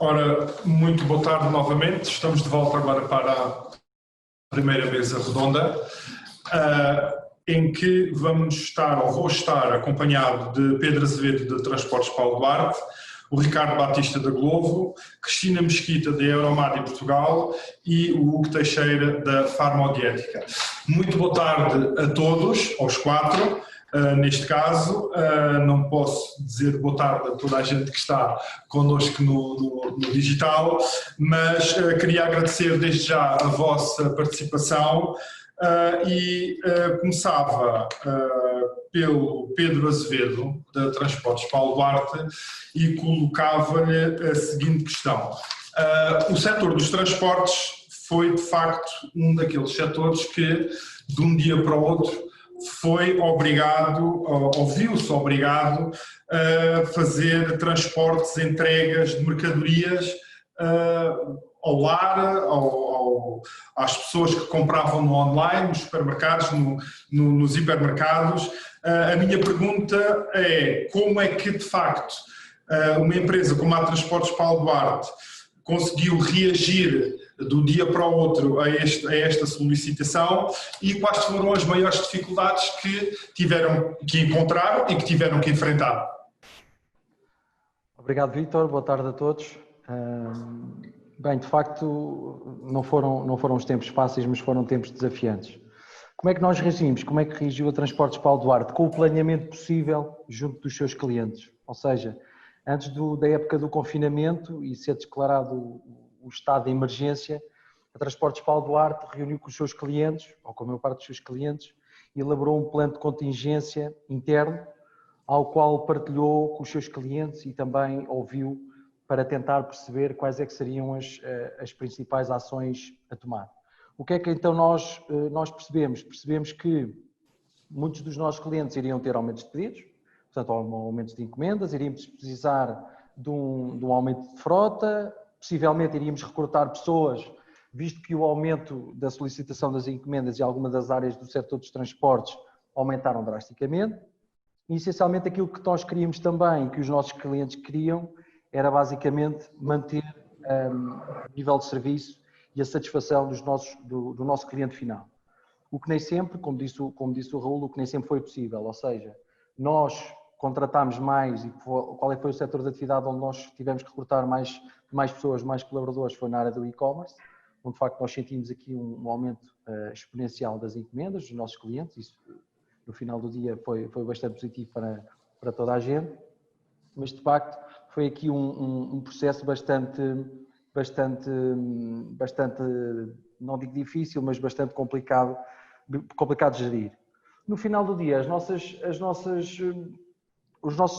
Ora, muito boa tarde novamente. Estamos de volta agora para a primeira mesa redonda, em que vamos estar, ou vou estar, acompanhado de Pedro Azevedo, de Transportes Paulo Duarte, o Ricardo Batista, da Glovo, Cristina Mesquita, da Euromad em Portugal, e o Hugo Teixeira, da Farmodiética. Muito boa tarde a todos, aos quatro. Neste caso, não posso dizer boa tarde a toda a gente que está connosco no digital, mas queria agradecer desde já a vossa participação e começava pelo Pedro Azevedo, da Transportes Paulo Duarte, e colocava-lhe a seguinte questão. O setor dos transportes foi, de facto, um daqueles setores que, de um dia para o outro, foi obrigado, ou viu-se obrigado, a fazer transportes, entregas de mercadorias ao lar, às pessoas que compravam no online, nos supermercados, nos hipermercados. A minha pergunta é: como é que, de facto, uma empresa como a Transportes Paulo Duarte conseguiu reagir do dia para o outro a esta solicitação, e quais foram as maiores dificuldades que encontraram e que tiveram que enfrentar? Obrigado, Vítor. Boa tarde a todos. Bem, de facto, não foram os tempos fáceis, mas foram tempos desafiantes. Como é que nós reagimos? Como é que reagiu a Transportes Paulo Duarte? Com o planeamento possível junto dos seus clientes. Ou seja, antes da época do confinamento e ser declarado o estado de emergência, a Transportes Paulo Duarte reuniu com os seus clientes, ou com a maior parte dos seus clientes, e elaborou um plano de contingência interno, ao qual partilhou com os seus clientes e também ouviu para tentar perceber quais é que seriam as principais ações a tomar. O que é que então nós percebemos? Percebemos que muitos dos nossos clientes iriam ter aumentos de pedidos, portanto, aumentos de encomendas, iríamos precisar de um aumento de frota, possivelmente iríamos recrutar pessoas, visto que o aumento da solicitação das encomendas e algumas das áreas do setor dos transportes aumentaram drasticamente. E, essencialmente, aquilo que nós queríamos também, que os nossos clientes queriam, era basicamente manter o nível de serviço e a satisfação do nosso cliente final. O que nem sempre, como disse o Raul, o que nem sempre foi possível, ou seja, nós contratámos mais, e qual é que foi o setor de atividade onde nós tivemos que recrutar mais pessoas, mais colaboradores, foi na área do e-commerce, onde de facto nós sentimos aqui um aumento exponencial das encomendas dos nossos clientes. Isso no final do dia foi bastante positivo para toda a gente, mas de facto foi aqui um processo bastante, não digo difícil, mas bastante complicado de gerir. No final do dia, os nossos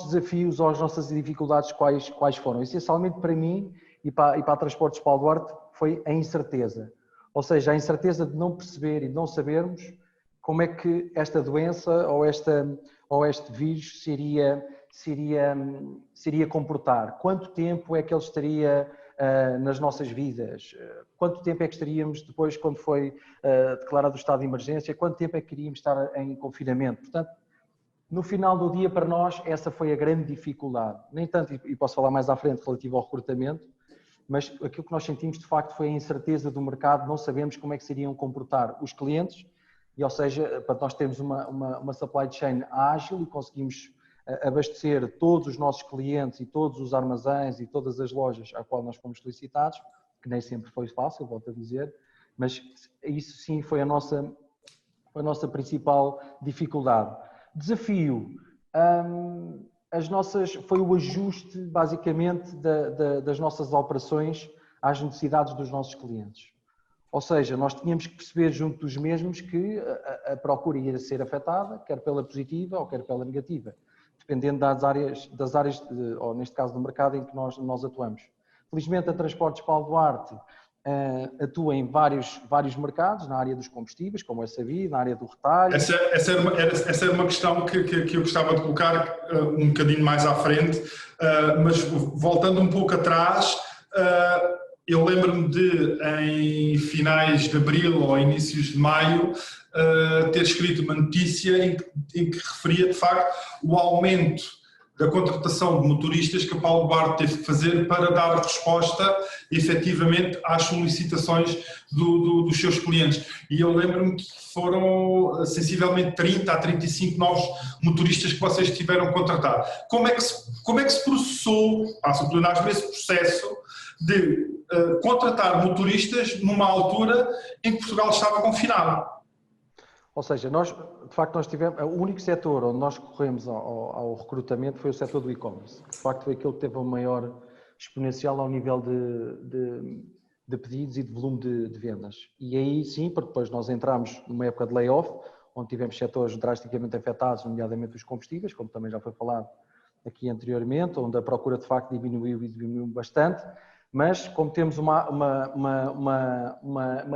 desafios ou as nossas dificuldades quais foram? Essencialmente para mim e para a Transportes Paulo Duarte foi a incerteza. Ou seja, a incerteza de não perceber e de não sabermos como é que esta doença ou este vírus se iria comportar. Quanto tempo é que ele estaria nas nossas vidas? Quanto tempo é que estaríamos depois, quando foi declarado o estado de emergência, quanto tempo é que iríamos estar em confinamento? Portanto, no final do dia, para nós, essa foi a grande dificuldade. Nem tanto, e posso falar mais à frente, relativo ao recrutamento, mas aquilo que nós sentimos, de facto, foi a incerteza do mercado, não sabemos como é que se iriam comportar os clientes, e, ou seja, para nós termos uma supply chain ágil e conseguimos abastecer todos os nossos clientes e todos os armazéns e todas as lojas a qual nós fomos solicitados, que nem sempre foi fácil, volto a dizer, mas isso sim foi a nossa principal dificuldade. Desafio, foi o ajuste basicamente das nossas operações às necessidades dos nossos clientes. Ou seja, nós tínhamos que perceber junto dos mesmos que a procura ia ser afetada, quer pela positiva ou quer pela negativa, dependendo das áreas ou neste caso do mercado em que nós atuamos. Felizmente a Transportes Paulo Duarte atua em vários mercados, na área dos combustíveis, como é sabido, na área do retalho. Essa era uma questão que eu gostava de colocar um bocadinho mais à frente, mas voltando um pouco atrás, eu lembro-me de, em finais de abril ou inícios de maio, ter escrito uma notícia em que referia de facto o aumento da contratação de motoristas que a Paulo Duarte teve que fazer para dar resposta, efetivamente, às solicitações dos seus clientes. E eu lembro-me que foram sensivelmente 30 a 35 novos motoristas que vocês tiveram que contratar. Como é que se processou, passo a plenário, esse processo de contratar motoristas numa altura em que Portugal estava confinado? Ou seja, nós, de facto, nós tivemos, o único setor onde nós recorremos ao recrutamento foi o setor do e-commerce. De facto, foi aquele que teve o maior exponencial ao nível de pedidos e de volume de vendas. E aí sim, porque depois nós entramos numa época de layoff, onde tivemos setores drasticamente afetados, nomeadamente os combustíveis, como também já foi falado aqui anteriormente, onde a procura de facto diminuiu e diminuiu bastante, mas como temos uma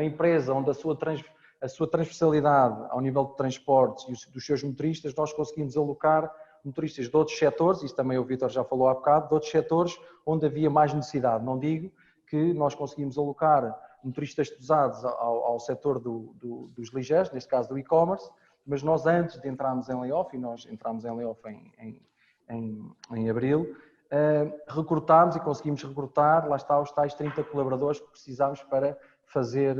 empresa onde a sua transversalidade ao nível de transportes e dos seus motoristas, nós conseguimos alocar motoristas de outros setores, isso também o Vítor já falou há bocado, de outros setores onde havia mais necessidade. Não digo que nós conseguimos alocar motoristas pesados ao setor dos ligeiros, neste caso do e-commerce, mas nós antes de entrarmos em layoff, e nós entramos em layoff em abril, recrutámos e conseguimos recrutar, lá está, os tais 30 colaboradores que precisámos para fazer,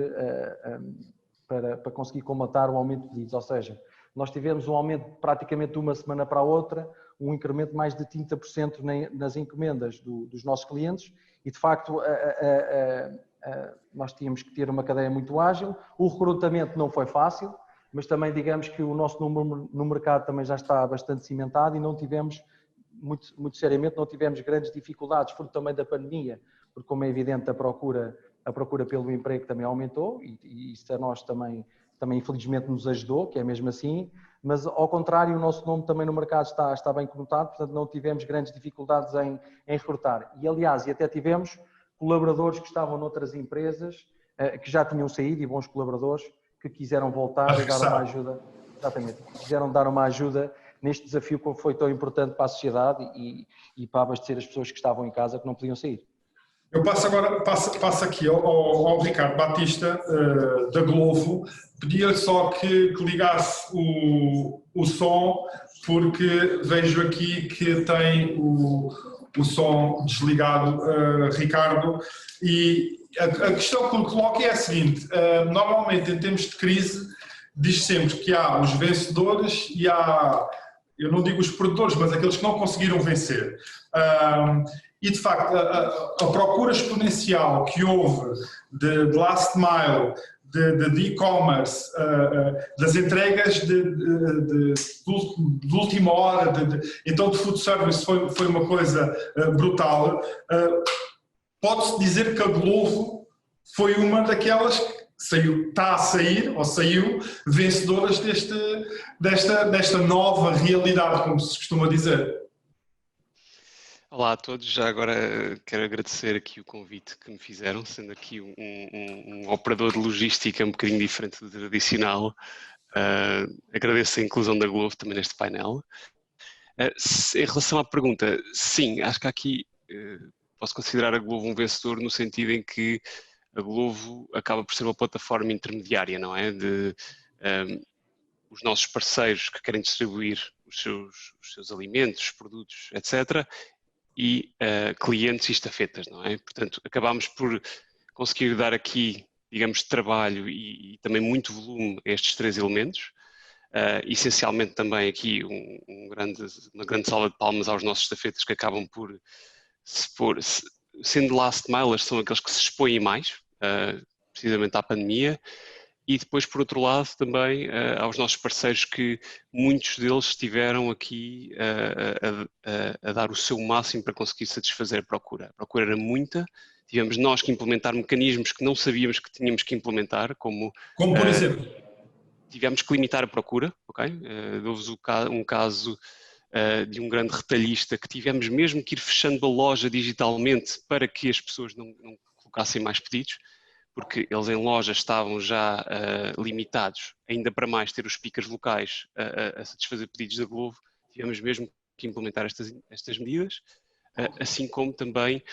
para conseguir combater o aumento de pedidos. Ou seja, nós tivemos um aumento praticamente de uma semana para a outra, um incremento de mais de 30% nas encomendas dos nossos clientes e, de facto, nós tínhamos que ter uma cadeia muito ágil. O recrutamento não foi fácil, mas também digamos que o nosso número no mercado também já está bastante cimentado e não tivemos, muito seriamente, não tivemos grandes dificuldades, fruto também da pandemia, porque, como é evidente, a procura pelo emprego também aumentou e isso a nós também infelizmente nos ajudou, que é mesmo assim, mas ao contrário o nosso nome também no mercado está bem conotado, portanto não tivemos grandes dificuldades em recrutar. E aliás, até tivemos colaboradores que estavam noutras empresas, que já tinham saído e bons colaboradores que quiseram voltar e dar uma ajuda, exatamente, quiseram dar uma ajuda neste desafio que foi tão importante para a sociedade e para abastecer as pessoas que estavam em casa que não podiam sair. Eu passo aqui ao Ricardo Batista, da Glovo, pedia-lhe só que ligasse o som, porque vejo aqui que tem o som desligado, Ricardo, e a questão que lhe coloco é a seguinte: normalmente em tempos de crise diz sempre que há os vencedores e há, eu não digo os perdedores, mas aqueles que não conseguiram vencer. E, de facto, a procura exponencial que houve de last mile, de e-commerce, das entregas de última hora, então de food service foi uma coisa brutal. Pode-se dizer que a Glovo foi uma daquelas que está a sair, ou saiu, vencedoras desta nova realidade, como se costuma dizer. Olá a todos, já agora quero agradecer aqui o convite que me fizeram, sendo aqui um operador de logística um bocadinho diferente do tradicional. Agradeço a inclusão da Glovo também neste painel. Em relação à pergunta, sim, acho que aqui posso considerar a Glovo um vencedor no sentido em que a Glovo acaba por ser uma plataforma intermediária, não é? Os nossos parceiros que querem distribuir os seus alimentos, produtos, etc., e clientes e estafetas, não é? Portanto, acabámos por conseguir dar aqui, digamos, trabalho e também muito volume a estes três elementos. Essencialmente também aqui uma grande salva de palmas aos nossos estafetas que acabam por sendo last milers, são aqueles que se expõem mais, precisamente à pandemia. E depois, por outro lado, também aos nossos parceiros que muitos deles estiveram aqui a dar o seu máximo para conseguir satisfazer a procura. A procura era muita, tivemos nós que implementar mecanismos que não sabíamos que tínhamos que implementar, como por exemplo? Tivemos que limitar a procura, ok? Houve um caso de um grande retalhista que tivemos mesmo que ir fechando a loja digitalmente para que as pessoas não colocassem mais pedidos, porque eles em loja estavam já limitados, ainda para mais ter os pickers locais a satisfazer pedidos da Glovo, tivemos mesmo que implementar estas medidas, assim como também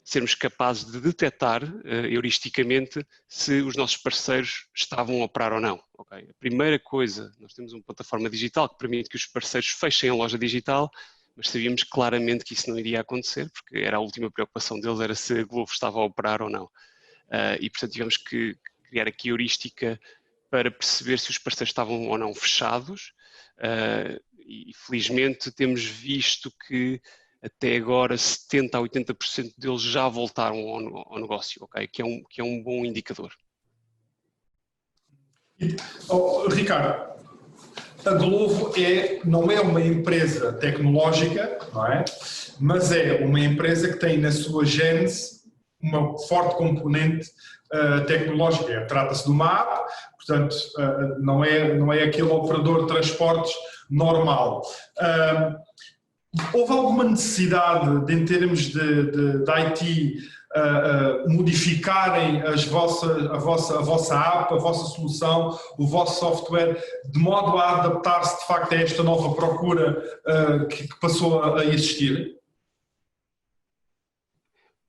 sermos capazes de detectar heuristicamente se os nossos parceiros estavam a operar ou não. Okay? A primeira coisa, nós temos uma plataforma digital que permite que os parceiros fechem a loja digital, mas sabíamos claramente que isso não iria acontecer, porque era a última preocupação deles, era se a Glovo estava a operar ou não. E, portanto, tivemos que criar aqui a heurística para perceber se os parceiros estavam ou não fechados, e felizmente temos visto que até agora 70% a 80% deles já voltaram ao negócio, okay? Que é um bom indicador. Ricardo, a Glovo não é uma empresa tecnológica, não é? Mas é uma empresa que tem na sua gênese uma forte componente tecnológica. Trata-se de uma app, portanto, não é aquele operador de transportes normal. Houve alguma necessidade de, em termos de IT, modificarem a vossa app, a vossa solução, o vosso software, de modo a adaptar-se de facto a esta nova procura que passou a existir?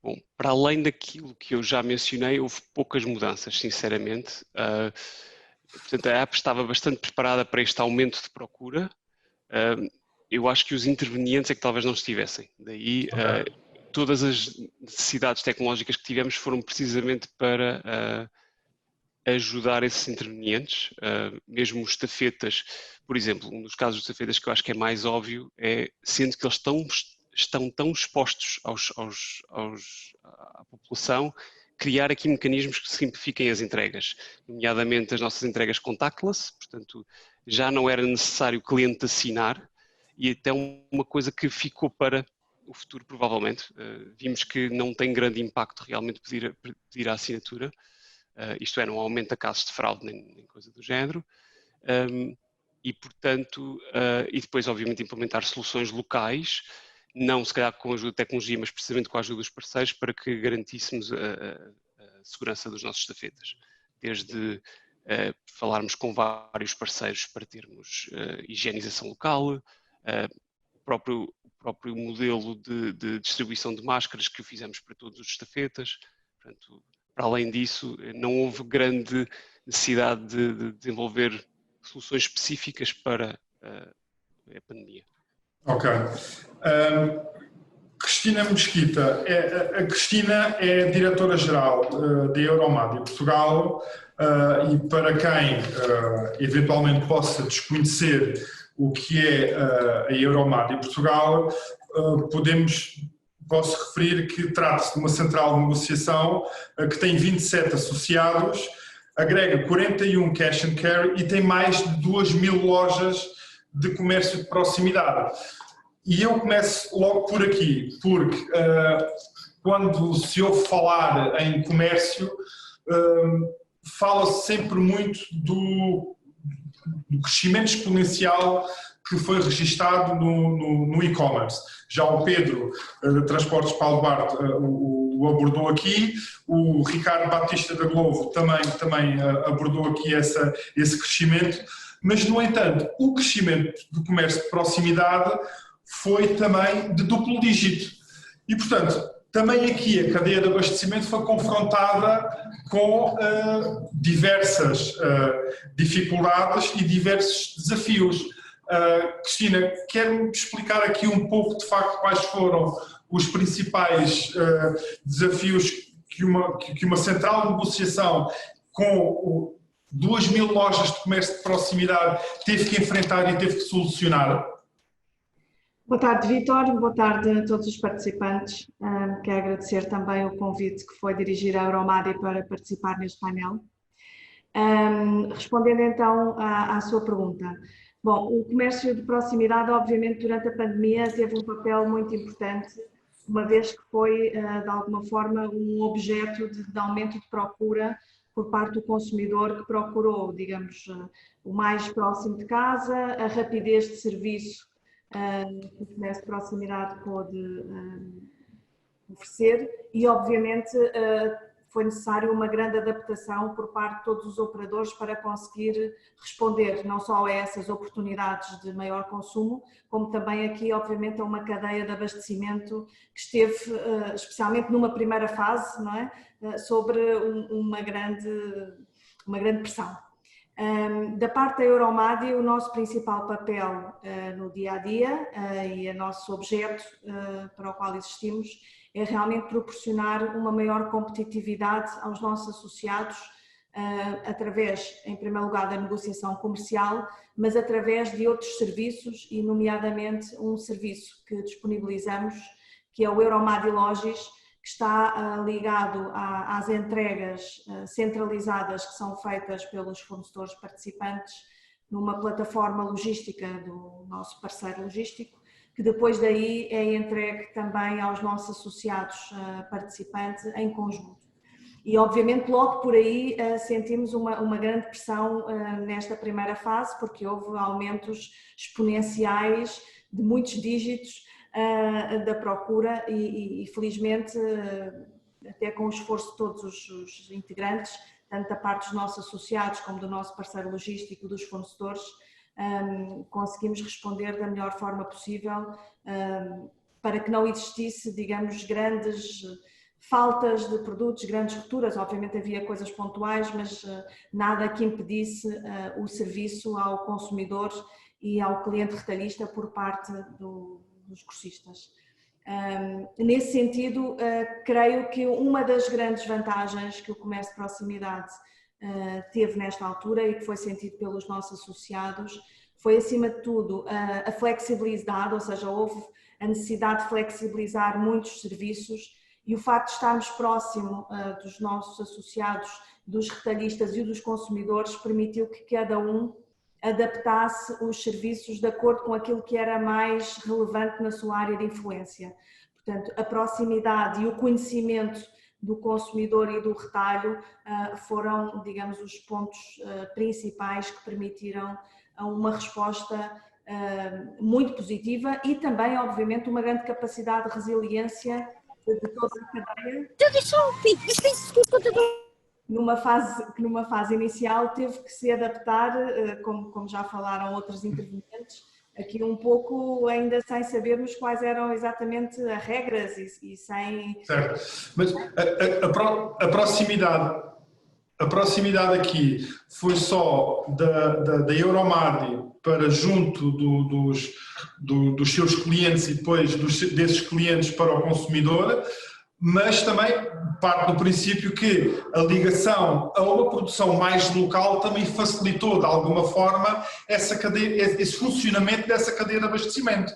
Bom, para além daquilo que eu já mencionei, houve poucas mudanças, sinceramente. Portanto, a app estava bastante preparada para este aumento de procura. Eu acho que os intervenientes é que talvez não estivessem. Daí, todas as necessidades tecnológicas que tivemos foram precisamente para ajudar esses intervenientes. Mesmo os estafetas, por exemplo, um dos casos dos estafetas que eu acho que é mais óbvio é, sendo que eles estão tão expostos à população, criar aqui mecanismos que simplifiquem as entregas, nomeadamente as nossas entregas contactless, portanto já não era necessário o cliente assinar, e até uma coisa que ficou para o futuro provavelmente. Vimos que não tem grande impacto realmente pedir a assinatura, isto é, não aumenta casos de fraude nem coisa do género. E portanto, e depois obviamente implementar soluções locais, não se calhar com a ajuda de tecnologia, mas precisamente com a ajuda dos parceiros, para que garantíssemos a segurança dos nossos estafetas. Desde falarmos com vários parceiros para termos higienização local, o próprio modelo de distribuição de máscaras que o fizemos para todos os estafetas. Portanto, para além disso, não houve grande necessidade de desenvolver soluções específicas para a pandemia. Ok. Cristina Mesquita, a Cristina é diretora-geral da Euromad em Portugal, e para quem eventualmente possa desconhecer o que é a Euromad em Portugal, posso referir que trata-se de uma central de negociação que tem 27 associados, agrega 41 cash and carry e tem mais de 2.000 lojas de comércio de proximidade. E eu começo logo por aqui, porque quando se ouve falar em comércio, fala-se sempre muito do crescimento exponencial que foi registado no e-commerce. Já o Pedro, de Transportes Paulo Duarte, o abordou aqui, o Ricardo Batista da Glovo também abordou aqui esse crescimento, mas, no entanto, o crescimento do comércio de proximidade foi também de duplo dígito. E, portanto, também aqui a cadeia de abastecimento foi confrontada com diversas dificuldades e diversos desafios. Cristina, quer-me explicar aqui um pouco, de facto, quais foram os principais desafios que uma central de negociação com 2.000 lojas de comércio de proximidade teve que enfrentar e teve que solucionar? Boa tarde, Vítor. Boa tarde a todos os participantes. Quero agradecer também o convite que foi dirigir à Euromad para participar neste painel. Respondendo então à sua pergunta. Bom, o comércio de proximidade, obviamente, durante a pandemia teve um papel muito importante, uma vez que foi, de alguma forma, um objeto de aumento de procura por parte do consumidor que procurou, digamos, o mais próximo de casa, a rapidez de serviço que o comércio de proximidade pôde oferecer e, obviamente, foi necessário uma grande adaptação por parte de todos os operadores para conseguir responder não só a essas oportunidades de maior consumo, como também aqui, obviamente, a uma cadeia de abastecimento que esteve, especialmente numa primeira fase, não é? Sobre uma grande pressão. Da parte da Euromadi, o nosso principal papel no dia-a-dia e o nosso objeto para o qual existimos é realmente proporcionar uma maior competitividade aos nossos associados através, em primeiro lugar, da negociação comercial, mas através de outros serviços e, nomeadamente, um serviço que disponibilizamos, que é o Euromadi Logis, que está ligado às entregas centralizadas que são feitas pelos fornecedores participantes numa plataforma logística do nosso parceiro logístico, que depois daí é entregue também aos nossos associados participantes em conjunto. E obviamente logo por aí sentimos uma grande pressão nesta primeira fase, porque houve aumentos exponenciais de muitos dígitos da procura e felizmente, até com o esforço de todos os integrantes, tanto da parte dos nossos associados como do nosso parceiro logístico, dos fornecedores, conseguimos responder da melhor forma possível para que não existisse, digamos, grandes faltas de produtos, grandes rupturas. Obviamente havia coisas pontuais, mas nada que impedisse o serviço ao consumidor e ao cliente retalhista por parte dos grossistas. Nesse sentido, creio que uma das grandes vantagens que o comércio de proximidade teve nesta altura e que foi sentido pelos nossos associados foi, acima de tudo, a flexibilidade, ou seja, houve a necessidade de flexibilizar muitos serviços e o facto de estarmos próximo dos nossos associados, dos retalhistas e dos consumidores permitiu que cada um adaptasse os serviços de acordo com aquilo que era mais relevante na sua área de influência. Portanto, a proximidade e o conhecimento do consumidor e do retalho foram, digamos, os pontos principais que permitiram uma resposta muito positiva e também, obviamente, uma grande capacidade de resiliência de toda a cadeia. Numa fase inicial teve que se adaptar, como já falaram outros intervenientes, aqui um pouco ainda sem sabermos quais eram exatamente as regras e sem... Certo, mas a proximidade aqui foi só da Euromadi para junto dos seus clientes e depois desses clientes para o consumidor, mas também parte do princípio que a ligação a uma produção mais local também facilitou de alguma forma esse funcionamento dessa cadeia de abastecimento,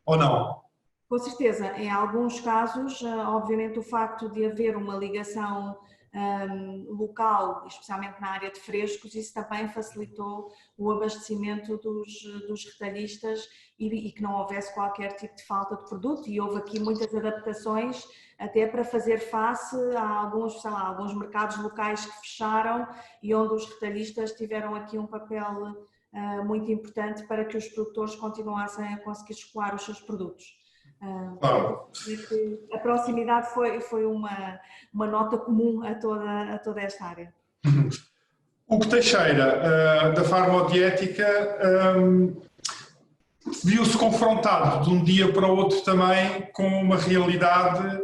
ou não? Com certeza, em alguns casos, obviamente o facto de haver uma ligação local, especialmente na área de frescos, isso também facilitou o abastecimento dos retalhistas e que não houvesse qualquer tipo de falta de produto, e houve aqui muitas adaptações até para fazer face a alguns, sei lá, alguns mercados locais que fecharam e onde os retalhistas tiveram aqui um papel muito importante para que os produtores continuassem a conseguir escoar os seus produtos. Claro. A proximidade foi uma nota comum a toda esta área. Hugo Teixeira, da Farmodiética, viu-se confrontado de um dia para o outro também com uma realidade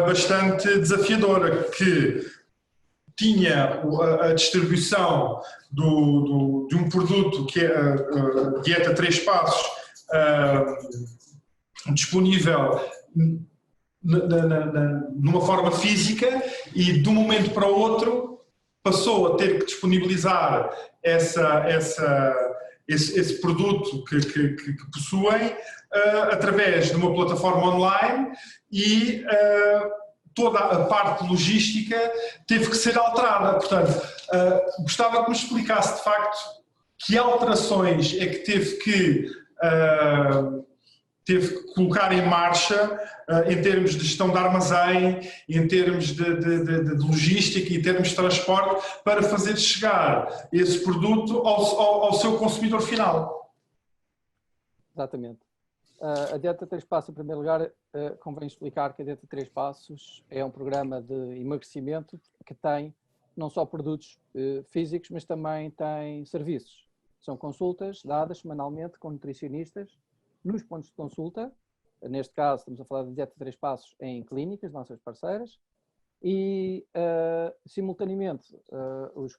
bastante desafiadora, que tinha a distribuição de um produto que é a Dieta 3 Passos disponível numa forma física e de um momento para o outro passou a ter que disponibilizar esse produto que possuem através de uma plataforma online e toda a parte logística teve que ser alterada. Portanto, gostava que me explicasse de facto que alterações é que teve que colocar em marcha em termos de gestão de armazém, em termos de logística e em termos de transporte para fazer chegar esse produto ao seu consumidor final. Exatamente. A Dieta 3 Passos, em primeiro lugar, convém explicar que a Dieta 3 Passos é um programa de emagrecimento que tem não só produtos físicos, mas também tem serviços. São consultas dadas semanalmente com nutricionistas nos pontos de consulta. Neste caso, estamos a falar da Dieta 3 Passos em clínicas, nossas parceiras, e, simultaneamente,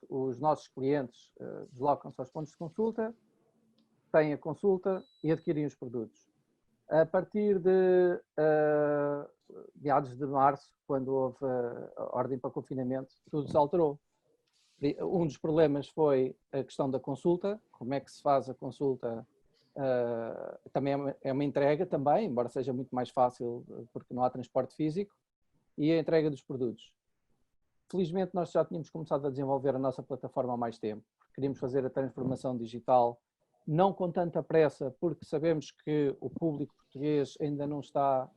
os nossos clientes deslocam-se aos pontos de consulta, têm a consulta e adquirem os produtos. A partir de meados de março, quando houve a ordem para confinamento, tudo se alterou. Um dos problemas foi a questão da consulta, como é que se faz a consulta, também é uma entrega também, embora seja muito mais fácil porque não há transporte físico, e a entrega dos produtos. Felizmente nós já tínhamos começado a desenvolver a nossa plataforma há mais tempo, queríamos fazer a transformação digital, não com tanta pressa, porque sabemos que o público português ainda não está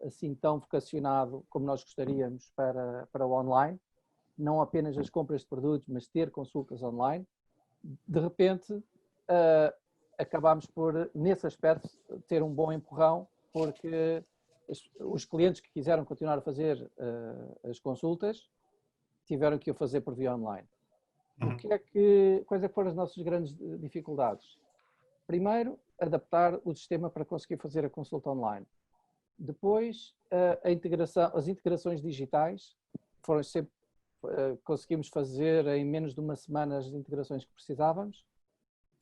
assim tão vocacionado como nós gostaríamos para o online, não apenas as compras de produtos, mas ter consultas online. De repente, acabámos por, nesse aspecto, ter um bom empurrão, porque os clientes que quiseram continuar a fazer as consultas tiveram que o fazer por via online. Quais é que foram as nossas grandes dificuldades? Primeiro, adaptar o sistema para conseguir fazer a consulta online. Depois, as integrações digitais foram sempre, conseguimos fazer em menos de uma semana as integrações que precisávamos.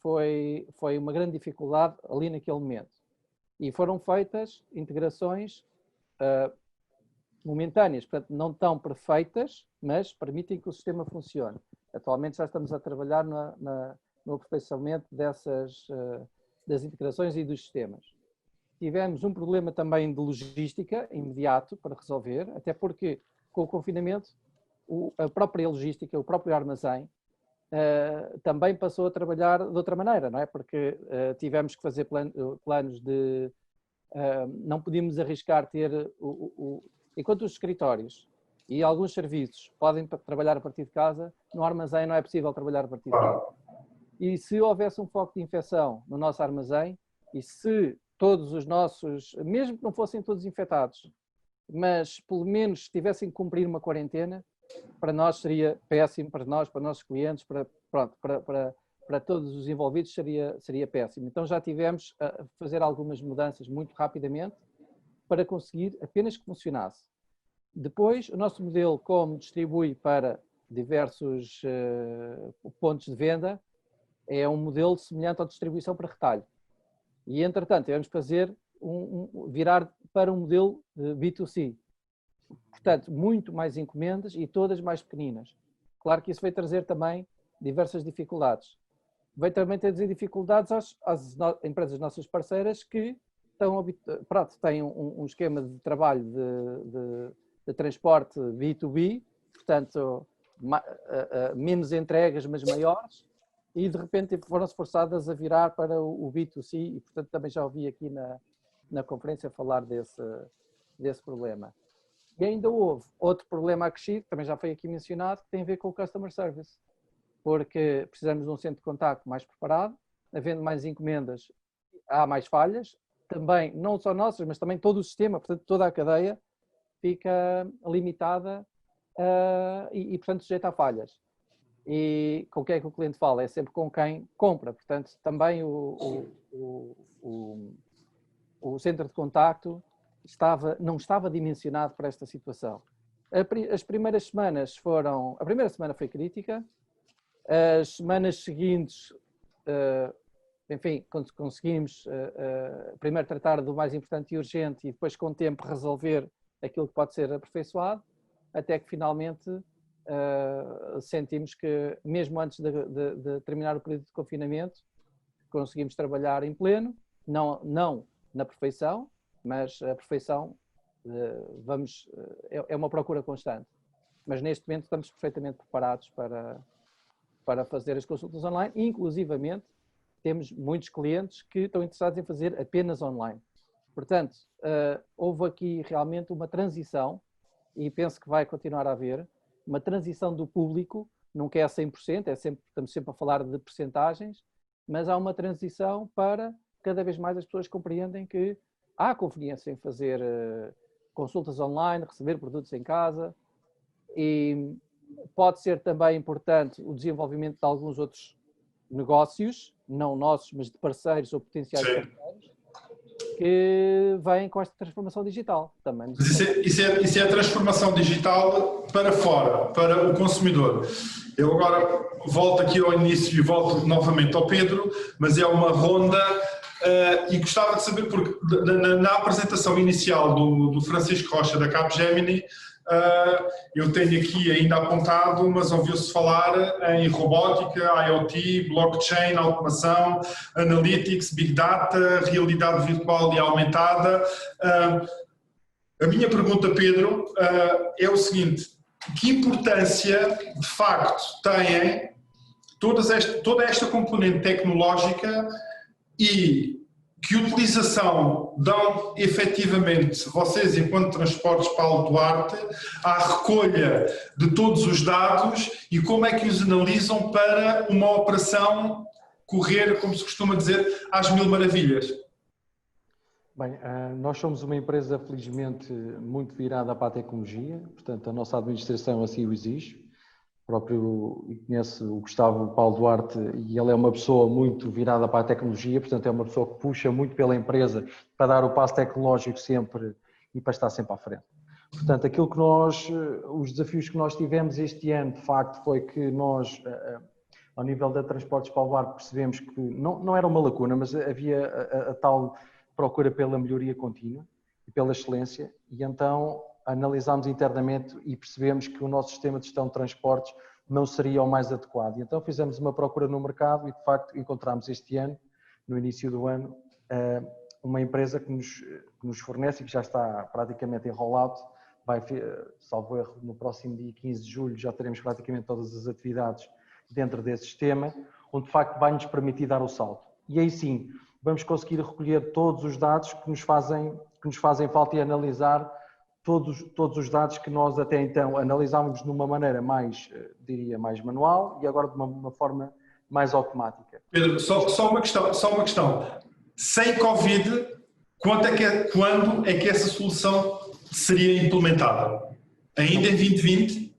Foi uma grande dificuldade ali naquele momento. E foram feitas integrações momentâneas, portanto não tão perfeitas, mas permitem que o sistema funcione. Atualmente já estamos a trabalhar no aperfeiçoamento das integrações e dos sistemas. Tivemos um problema também de logística imediato para resolver, até porque com o confinamento a própria logística, o próprio armazém, também passou a trabalhar de outra maneira, não é? Porque tivemos que fazer planos de... não podíamos arriscar ter... enquanto os escritórios e alguns serviços podem trabalhar a partir de casa, no armazém não é possível trabalhar a partir de casa. E se houvesse um foco de infecção no nosso armazém, e se todos os nossos, mesmo que não fossem todos infectados, mas pelo menos tivessem que cumprir uma quarentena, para nós seria péssimo, para nós, para nossos clientes, para todos os envolvidos seria péssimo. Então já tivemos a fazer algumas mudanças muito rapidamente para conseguir apenas que funcionasse. Depois, o nosso modelo, como distribui para diversos pontos de venda, é um modelo semelhante à distribuição para retalho. E, entretanto, tivemos que fazer virar para um modelo B2C. Portanto, muito mais encomendas e todas mais pequeninas. Claro que isso vai trazer também diversas dificuldades. Vai também trazer dificuldades às empresas nossas parceiras que têm um esquema de trabalho de transporte B2B, portanto, menos entregas, mas maiores, e de repente foram-se forçadas a virar para o B2C, e portanto também já ouvi aqui na conferência falar desse problema. E ainda houve outro problema acrescido, que também já foi aqui mencionado, que tem a ver com o Customer Service, porque precisamos de um centro de contacto mais preparado, havendo mais encomendas, há mais falhas, também, não só nossas, mas também todo o sistema, portanto toda a cadeia fica limitada e portanto sujeita a falhas. E com quem é que o cliente fala? É sempre com quem compra, portanto também o centro de contacto não estava dimensionado para esta situação. As primeiras semanas a primeira semana foi crítica, as semanas seguintes, enfim, conseguimos primeiro tratar do mais importante e urgente e depois com o tempo resolver aquilo que pode ser aperfeiçoado, até que finalmente sentimos que mesmo antes de terminar o período de confinamento, conseguimos trabalhar em pleno, não na perfeição, mas a perfeição é uma procura constante. Mas neste momento estamos perfeitamente preparados para fazer as consultas online, e inclusivamente temos muitos clientes que estão interessados em fazer apenas online. Portanto, houve aqui realmente uma transição, e penso que vai continuar a haver, uma transição do público, nunca é a 100%, estamos sempre a falar de percentagens, mas há uma transição para cada vez mais as pessoas compreendem que há conveniência em fazer consultas online, receber produtos em casa, e pode ser também importante o desenvolvimento de alguns outros negócios, não nossos, mas de parceiros ou potenciais parceiros, que vêm com esta transformação digital também. Mas isso é a transformação digital para fora, para o consumidor. Eu agora volto aqui ao início e volto novamente ao Pedro, mas é uma ronda e gostava de saber, porque na apresentação inicial do Francisco Rocha da Capgemini, eu tenho aqui ainda apontado, mas ouviu-se falar em robótica, IoT, blockchain, automação, analytics, big data, realidade virtual e aumentada. A minha pergunta, Pedro, é o seguinte: que importância de facto têm toda esta componente tecnológica e que utilização dão efetivamente vocês, enquanto Transportes Paulo Duarte, à recolha de todos os dados e como é que os analisam para uma operação correr, como se costuma dizer, às mil maravilhas? Bem, nós somos uma empresa felizmente muito virada para a tecnologia, portanto a nossa administração assim o exige. O próprio conhece o Gustavo Paulo Duarte e ele é uma pessoa muito virada para a tecnologia, portanto é uma pessoa que puxa muito pela empresa para dar o passo tecnológico sempre e para estar sempre à frente. Portanto, os desafios que nós tivemos este ano, de facto, foi que nós, ao nível da Transportes Paulo Duarte, percebemos que não era uma lacuna, mas havia a tal procura pela melhoria contínua e pela excelência, e então analisámos internamente e percebemos que o nosso sistema de gestão de transportes não seria o mais adequado. E então fizemos uma procura no mercado e, de facto, encontramos este ano, no início do ano, uma empresa que nos fornece e que já está praticamente enrolado. Salvo erro, no próximo dia 15 de julho já teremos praticamente todas as atividades dentro desse sistema, onde, de facto, vai nos permitir dar o salto. E aí sim, vamos conseguir recolher todos os dados que nos fazem falta e analisar todos os dados que nós até então analisávamos de uma maneira mais, diria, mais manual e agora de uma forma mais automática. Pedro, só uma questão. Sem Covid, quando é que essa solução seria implementada? Ainda em 2020?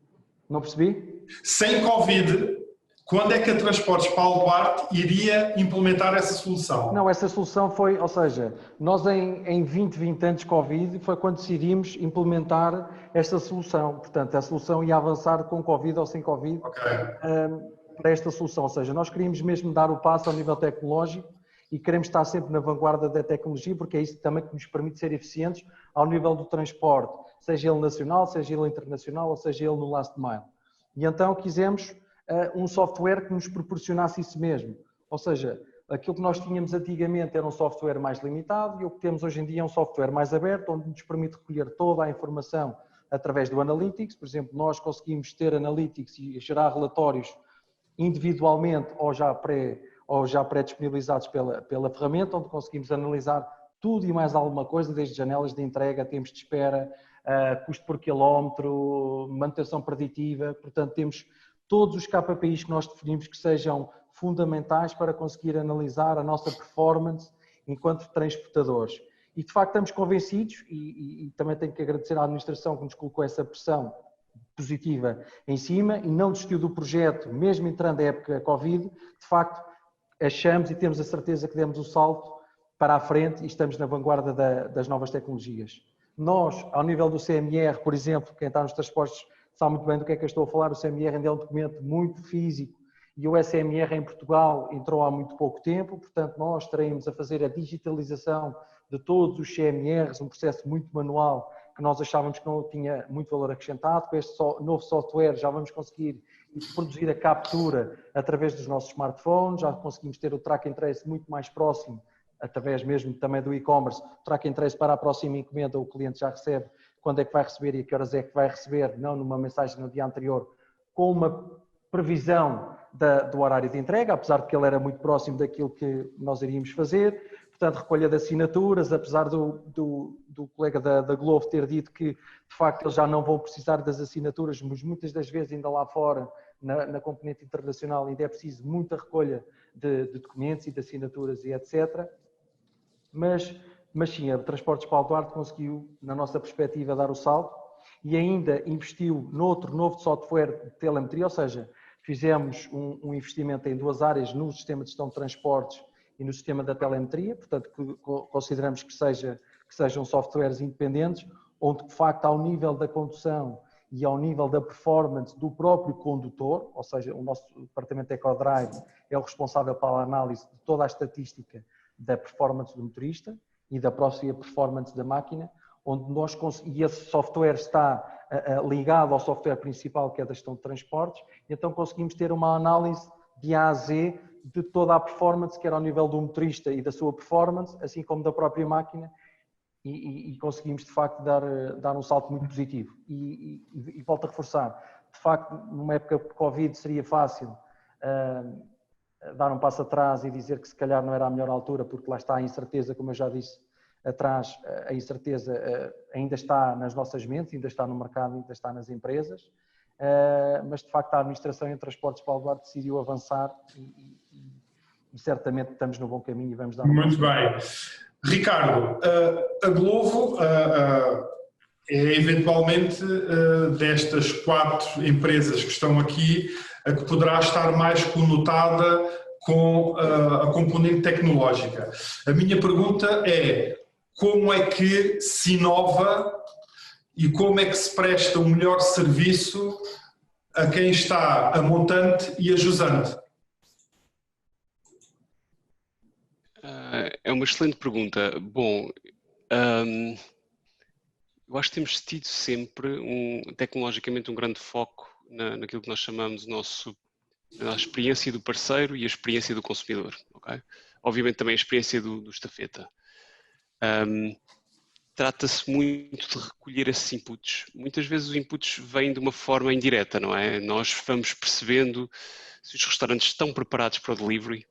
Não percebi? Sem Covid, quando é que a Transportes Paulo Duarte iria implementar essa solução? Não, essa solução foi, ou seja, nós em 2020 antes de Covid foi quando decidimos implementar esta solução. Portanto, a solução ia avançar com Covid ou sem Covid para esta solução. Ou seja, nós queríamos mesmo dar o passo ao nível tecnológico e queremos estar sempre na vanguarda da tecnologia, porque é isso também que nos permite ser eficientes ao nível do transporte, seja ele nacional, seja ele internacional ou seja ele no last mile. E então quisemos um software que nos proporcionasse isso mesmo. Ou seja, aquilo que nós tínhamos antigamente era um software mais limitado e o que temos hoje em dia é um software mais aberto, onde nos permite recolher toda a informação através do Analytics. Por exemplo, nós conseguimos ter Analytics e gerar relatórios individualmente ou já pré-disponibilizados pela ferramenta, onde conseguimos analisar tudo e mais alguma coisa, desde janelas de entrega, tempos de espera, custo por quilómetro, manutenção preditiva. Portanto, temos todos os KPIs que nós definimos que sejam fundamentais para conseguir analisar a nossa performance enquanto transportadores. E, de facto, estamos convencidos e também tenho que agradecer à administração que nos colocou essa pressão positiva em cima e não desistiu do projeto, mesmo entrando a época Covid. De facto, achamos e temos a certeza que demos o salto para a frente e estamos na vanguarda das novas tecnologias. Nós, ao nível do CMR, por exemplo, quem está nos transportes sabe muito bem do que é que eu estou a falar. O CMR ainda é um documento muito físico e o SMR em Portugal entrou há muito pouco tempo, portanto nós estaremos a fazer a digitalização de todos os CMRs, um processo muito manual que nós achávamos que não tinha muito valor acrescentado. Com este novo software já vamos conseguir produzir a captura através dos nossos smartphones, já conseguimos ter o track and trace muito mais próximo, através mesmo também do e-commerce. O track and trace para a próxima encomenda, o cliente já recebe quando é que vai receber e a que horas é que vai receber, não numa mensagem no dia anterior, com uma previsão do horário de entrega, apesar de que ele era muito próximo daquilo que nós iríamos fazer. Portanto, recolha de assinaturas, apesar do colega da Glovo ter dito que, de facto, eles já não vão precisar das assinaturas, mas muitas das vezes ainda lá fora, na componente internacional, ainda é preciso muita recolha de documentos e de assinaturas e etc. Mas sim, a Transportes Paulo Duarte conseguiu, na nossa perspectiva, dar o salto e ainda investiu noutro novo software de telemetria, ou seja, fizemos um investimento em duas áreas no sistema de gestão de transportes e no sistema da telemetria, portanto, que consideramos que sejam softwares independentes, onde de facto ao nível da condução e ao nível da performance do próprio condutor, ou seja, o nosso departamento EcoDrive é o responsável pela análise de toda a estatística da performance do motorista e da própria performance da máquina, onde e esse software está ligado ao software principal, que é da gestão de transportes, e então conseguimos ter uma análise de A a Z de toda a performance, quer ao nível do motorista e da sua performance, assim como da própria máquina, e conseguimos de facto dar um salto muito positivo. E volto a reforçar, de facto, numa época de Covid seria fácil dar um passo atrás e dizer que se calhar não era a melhor altura, porque lá está a incerteza, como eu já disse atrás, a incerteza ainda está nas nossas mentes, ainda está no mercado, ainda está nas empresas, mas de facto a administração em Transportes Paulo Duarte decidiu avançar e certamente estamos no bom caminho e vamos dar um passo. Muito bem. Ricardo, a Glovo é eventualmente destas 4 empresas que estão aqui a que poderá estar mais conotada com a componente tecnológica. A minha pergunta é: como é que se inova e como é que se presta um melhor serviço a quem está a montante e a jusante? É uma excelente pergunta. Bom, eu acho que temos tido sempre, tecnologicamente, um grande foco naquilo que nós chamamos a experiência do parceiro e a experiência do consumidor. Okay? Obviamente também a experiência do estafeta. Trata-se muito de recolher esses inputs. Muitas vezes os inputs vêm de uma forma indireta, não é? Nós vamos percebendo se os restaurantes estão preparados para o delivery.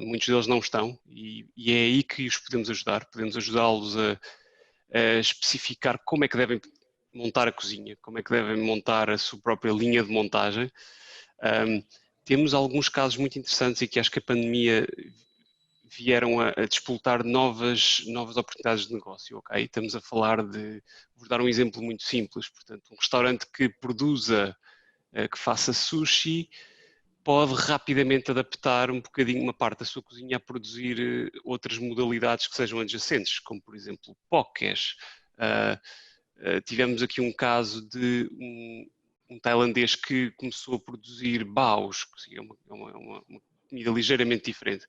Muitos deles não estão e é aí que os podemos ajudar. Podemos ajudá-los a especificar como é que devem montar a cozinha, como é que devem montar a sua própria linha de montagem. Temos alguns casos muito interessantes e que acho que a pandemia vieram a despoltar novas oportunidades de negócio, ok? Estamos a falar vou dar um exemplo muito simples, portanto, um restaurante que produza, que faça sushi, pode rapidamente adaptar um bocadinho uma parte da sua cozinha a produzir outras modalidades que sejam adjacentes, como por exemplo pokés. Tivemos aqui um caso de um tailandês que começou a produzir baos, que é uma comida ligeiramente diferente.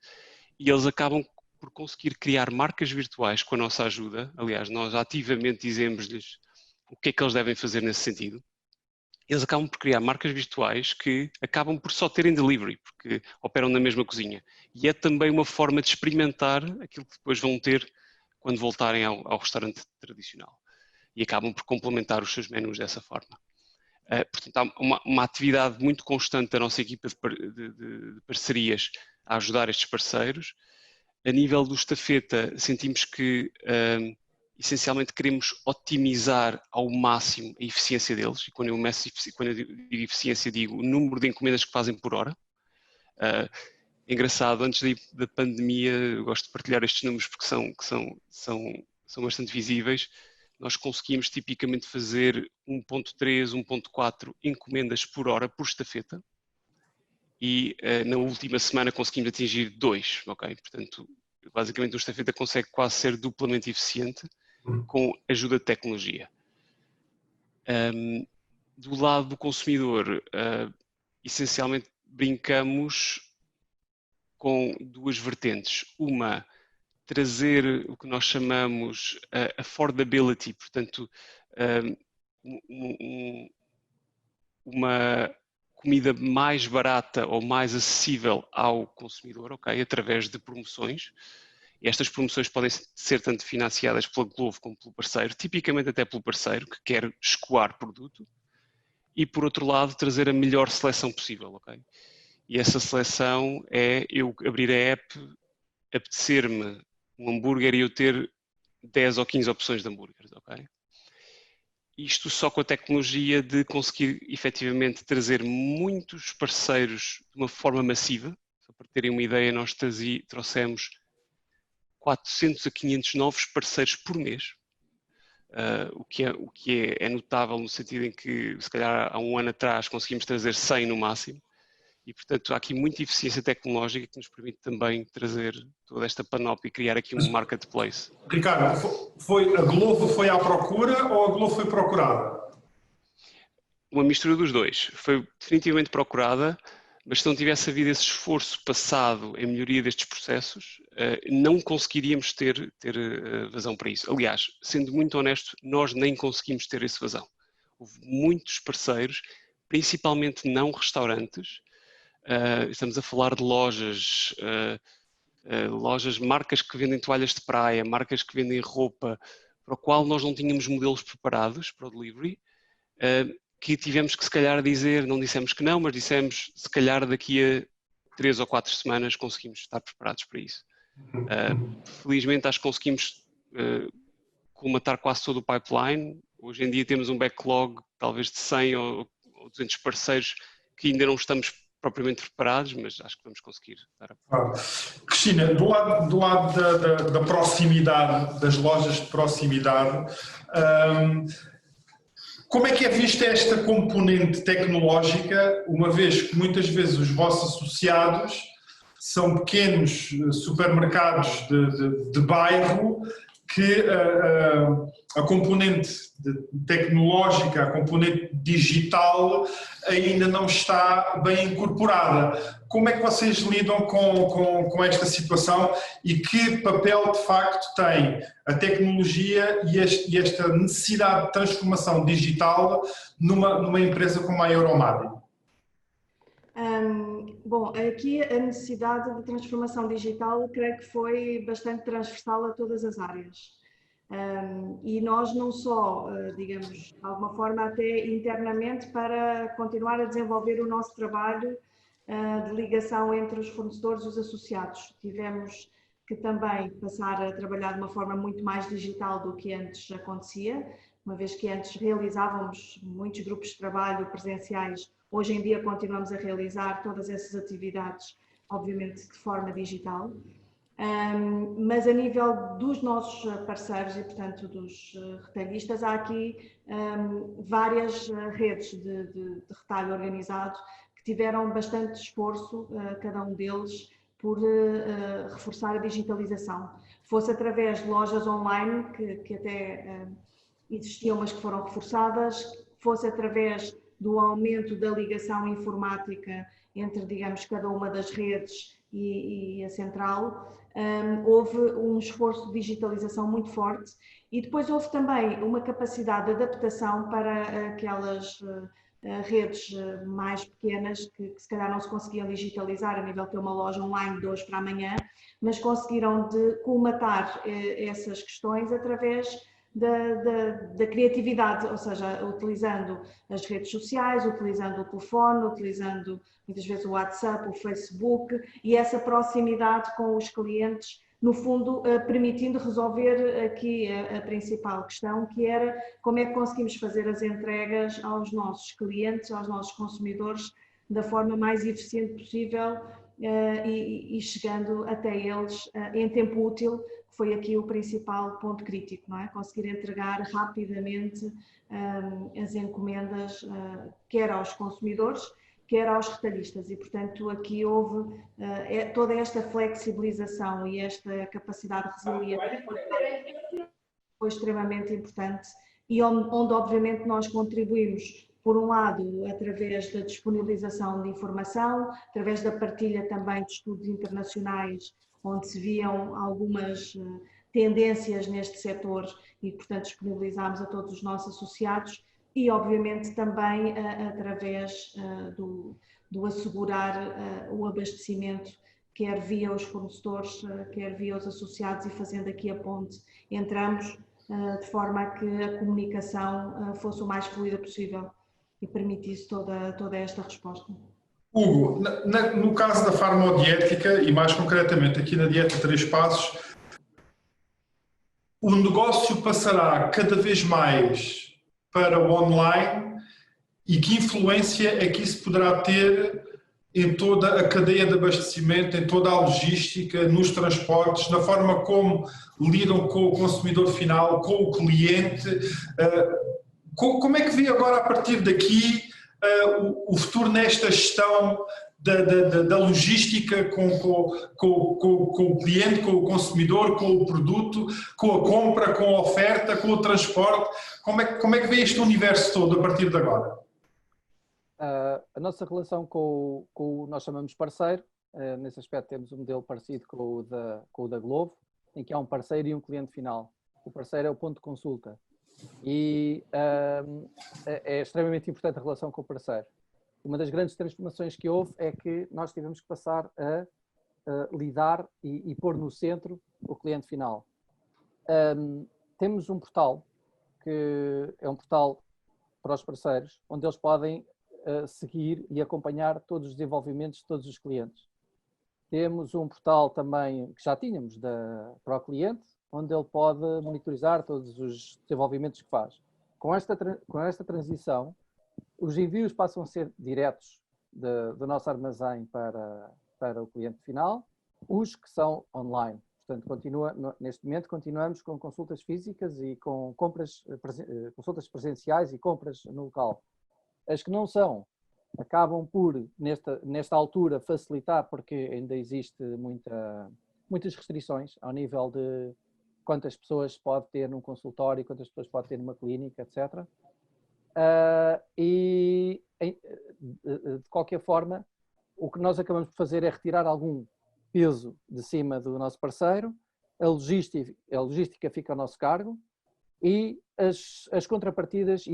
E eles acabam por conseguir criar marcas virtuais com a nossa ajuda. Aliás, nós ativamente dizemos-lhes o que é que eles devem fazer nesse sentido. Eles acabam por criar marcas virtuais que acabam por só terem delivery, porque operam na mesma cozinha. E é também uma forma de experimentar aquilo que depois vão ter quando voltarem ao restaurante tradicional. E acabam por complementar os seus menus dessa forma. Portanto, há uma atividade muito constante da nossa equipa de parcerias a ajudar estes parceiros. A nível do estafeta, sentimos que essencialmente queremos otimizar ao máximo a eficiência deles. E quando eu digo eficiência, digo o número de encomendas que fazem por hora. É engraçado, antes da pandemia, eu gosto de partilhar estes números porque são bastante visíveis. Nós conseguimos tipicamente fazer 1.3, 1.4 encomendas por hora por estafeta e na última semana conseguimos atingir 2, ok? Portanto, basicamente o estafeta consegue quase ser duplamente eficiente com ajuda de tecnologia. Do lado do consumidor, essencialmente brincamos com 2 vertentes. Uma, trazer o que nós chamamos affordability, portanto, uma comida mais barata ou mais acessível ao consumidor, ok? Através de promoções. E estas promoções podem ser tanto financiadas pela Glovo como pelo parceiro, tipicamente até pelo parceiro que quer escoar produto. E, por outro lado, trazer a melhor seleção possível, ok? E essa seleção é eu abrir a app, apetecer-me um hambúrguer e eu ter 10 ou 15 opções de hambúrgueres, ok? Isto só com a tecnologia de conseguir efetivamente trazer muitos parceiros de uma forma massiva. Só para terem uma ideia, nós trouxemos 400 a 500 novos parceiros por mês, o que é notável no sentido em que, se calhar há um ano atrás conseguimos trazer 100 no máximo, e, portanto, há aqui muita eficiência tecnológica que nos permite também trazer toda esta panóplia e criar aqui um marketplace. Ricardo, a Glovo foi à procura ou a Glovo foi procurada? Uma mistura dos dois. Foi definitivamente procurada, mas se não tivesse havido esse esforço passado em melhoria destes processos, não conseguiríamos ter vazão para isso. Aliás, sendo muito honesto, nós nem conseguimos ter esse vazão. Houve muitos parceiros, principalmente não restaurantes, estamos a falar de lojas, marcas que vendem toalhas de praia, marcas que vendem roupa, para o qual nós não tínhamos modelos preparados para o delivery, que tivemos que se calhar dizer, não dissemos que não, mas dissemos se calhar daqui a 3 ou 4 semanas conseguimos estar preparados para isso. Felizmente acho que conseguimos colmatar quase todo o pipeline. Hoje em dia temos um backlog talvez de 100 ou 200 parceiros que ainda não estamos propriamente preparados, mas acho que vamos conseguir dar a... Cristina, do lado da proximidade, das lojas de proximidade, como é que é vista esta componente tecnológica, uma vez que muitas vezes os vossos associados são pequenos supermercados de bairro, que a componente tecnológica, a componente digital ainda não está bem incorporada. Como é que vocês lidam com esta situação e que papel de facto tem a tecnologia e esta necessidade de transformação digital numa empresa como a Euromadi? Bom, aqui a necessidade de transformação digital creio que foi bastante transversal a todas as áreas. E nós não só, digamos, de alguma forma até internamente para continuar a desenvolver o nosso trabalho de ligação entre os fornecedores e os associados. Tivemos que também passar a trabalhar de uma forma muito mais digital do que antes acontecia, uma vez que antes realizávamos muitos grupos de trabalho presenciais. Hoje em dia continuamos a realizar todas essas atividades, obviamente de forma digital, mas a nível dos nossos parceiros e, portanto, dos retalhistas, há aqui várias redes de retalho organizado que tiveram bastante esforço, cada um deles, por reforçar a digitalização. Fosse através de lojas online, que até existiam, mas que foram reforçadas, fosse através do aumento da ligação informática entre, digamos, cada uma das redes e a central, houve um esforço de digitalização muito forte e depois houve também uma capacidade de adaptação para aquelas redes mais pequenas que se calhar não se conseguiam digitalizar a nível de ter uma loja online de hoje para amanhã, mas conseguiram colmatar essas questões através da criatividade, ou seja, utilizando as redes sociais, utilizando o telefone, utilizando muitas vezes o WhatsApp, o Facebook e essa proximidade com os clientes, no fundo permitindo resolver aqui a principal questão, que era como é que conseguimos fazer as entregas aos nossos clientes, aos nossos consumidores, da forma mais eficiente possível e chegando até eles em tempo útil. Foi aqui o principal ponto crítico, não é? Conseguir entregar rapidamente as encomendas, quer aos consumidores, quer aos retalhistas. E, portanto, aqui houve toda esta flexibilização e esta capacidade de resiliência foi extremamente importante e onde obviamente, nós contribuímos, por um lado, através da disponibilização de informação, através da partilha também de estudos internacionais, onde se viam algumas tendências neste setor e, portanto, disponibilizámos a todos os nossos associados e, obviamente, também através do assegurar o abastecimento, quer via os fornecedores, quer via os associados e fazendo aqui a ponte entre ambos, de forma a que a comunicação fosse o mais fluida possível e permitisse toda esta resposta. Hugo, no caso da farmodiética e mais concretamente aqui na Dieta 3 Passos, o negócio passará cada vez mais para o online e que influência é que isso poderá ter em toda a cadeia de abastecimento, em toda a logística, nos transportes, na forma como lidam com o consumidor final, com o cliente. Como é que vê agora a partir daqui o futuro nesta gestão da logística com o cliente, com o consumidor, com o produto, com a compra, com a oferta, com o transporte? Como é que vê este universo todo a partir de agora? A nossa relação com o nós chamamos parceiro, nesse aspecto temos um modelo parecido com o da Glovo, em que há um parceiro e um cliente final. O parceiro é o ponto de consulta e é extremamente importante a relação com o parceiro. Uma das grandes transformações que houve é que nós tivemos que passar a lidar e pôr no centro o cliente final. Temos um portal, que é um portal para os parceiros, onde eles podem seguir e acompanhar todos os desenvolvimentos de todos os clientes. Temos um portal também, que já tínhamos, para o cliente, onde ele pode monitorizar todos os desenvolvimentos que faz. Com esta transição, os envios passam a ser diretos do nosso armazém para o cliente final, os que são online. Portanto, neste momento continuamos com consultas físicas e com consultas presenciais e compras no local. As que não são, acabam por, nesta altura, facilitar, porque ainda existe muitas restrições ao nível de quantas pessoas pode ter num consultório, quantas pessoas pode ter numa clínica, etc. De qualquer forma, o que nós acabamos por fazer é retirar algum peso de cima do nosso parceiro, a logística fica ao nosso cargo e as contrapartidas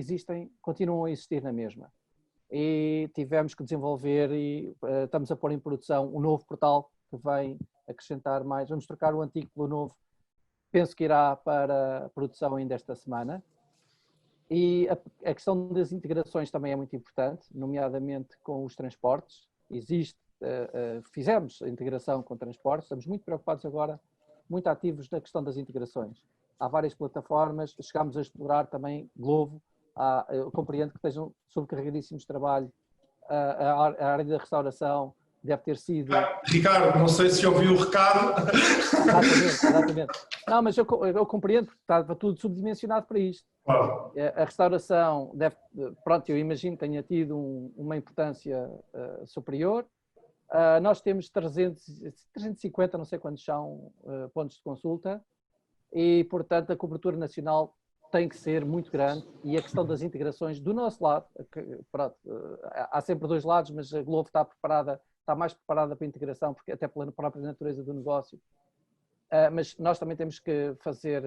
continuam a existir na mesma. E tivemos que desenvolver e estamos a pôr em produção um novo portal que vem acrescentar mais. Vamos trocar o antigo pelo novo. Penso que irá para a produção ainda esta semana. E a questão das integrações também é muito importante, nomeadamente com os transportes. Fizemos a integração com transportes, estamos muito preocupados agora, muito ativos na questão das integrações. Há várias plataformas, chegámos a explorar também Glovo. Eu compreendo que estejam sobrecarregadíssimos de trabalho. A área da restauração deve ter sido... Ricardo, não sei se ouviu o recado. Exatamente. Não, mas eu compreendo porque estava tudo subdimensionado para isto. Claro. A restauração eu imagino que tenha tido uma importância superior. Nós temos 350, não sei quantos são, pontos de consulta e, portanto, a cobertura nacional tem que ser muito grande e a questão das integrações do nosso lado, há sempre dois lados, mas a Glovo está mais preparada para a integração, porque até pela própria natureza do negócio. Mas nós também temos que fazer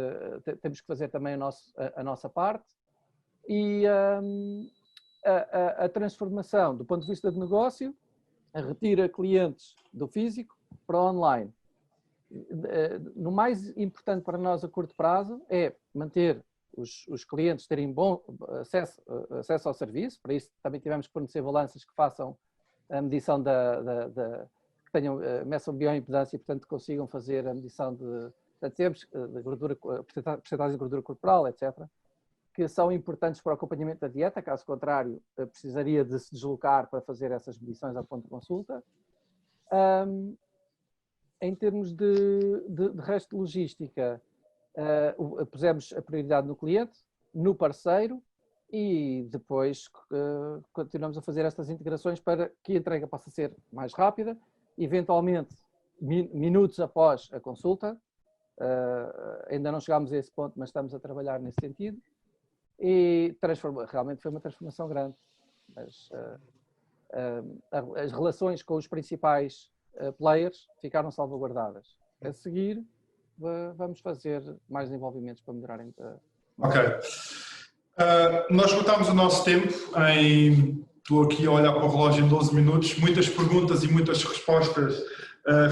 também a nossa parte e a transformação do ponto de vista de negócio retira clientes do físico para o online. No mais importante para nós a curto prazo é manter os clientes terem bom acesso ao serviço. Para isso também tivemos que fornecer balanças que façam a medição que meçam bioimpedância e, portanto, consigam fazer a medição de gordura, percentagem de gordura corporal, etc., que são importantes para o acompanhamento da dieta, caso contrário, precisaria de se deslocar para fazer essas medições ao ponto de consulta. Em termos de resto de logística, pusemos a prioridade no cliente, no parceiro e depois continuamos a fazer estas integrações para que a entrega possa ser mais rápida, eventualmente minutos após a consulta. Ainda não chegámos a esse ponto, mas estamos a trabalhar nesse sentido. E realmente foi uma transformação grande. Mas, as relações com os principais players ficaram salvaguardadas. A seguir, vamos fazer mais desenvolvimentos para melhorar ainda. Ok. Nós esgotámos o nosso tempo estou aqui a olhar para o relógio em 12 minutos, muitas perguntas e muitas respostas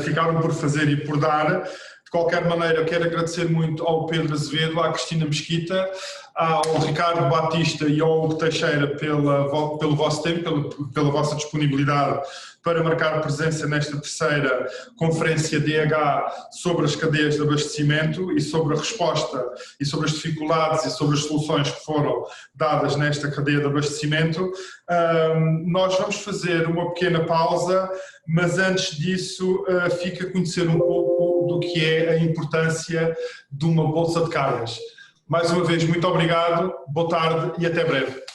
ficaram por fazer e por dar. De qualquer maneira, eu quero agradecer muito ao Pedro Azevedo, à Cristina Mesquita, ao Ricardo Batista e ao Hugo Teixeira pelo vosso tempo, pela vossa disponibilidade para marcar presença nesta terceira conferência DH sobre as cadeias de abastecimento e sobre a resposta e sobre as dificuldades e sobre as soluções que foram dadas nesta cadeia de abastecimento. Nós vamos fazer uma pequena pausa, mas antes disso fica a conhecer um pouco do que é a importância de uma bolsa de cargas. Mais uma vez, muito obrigado, boa tarde e até breve.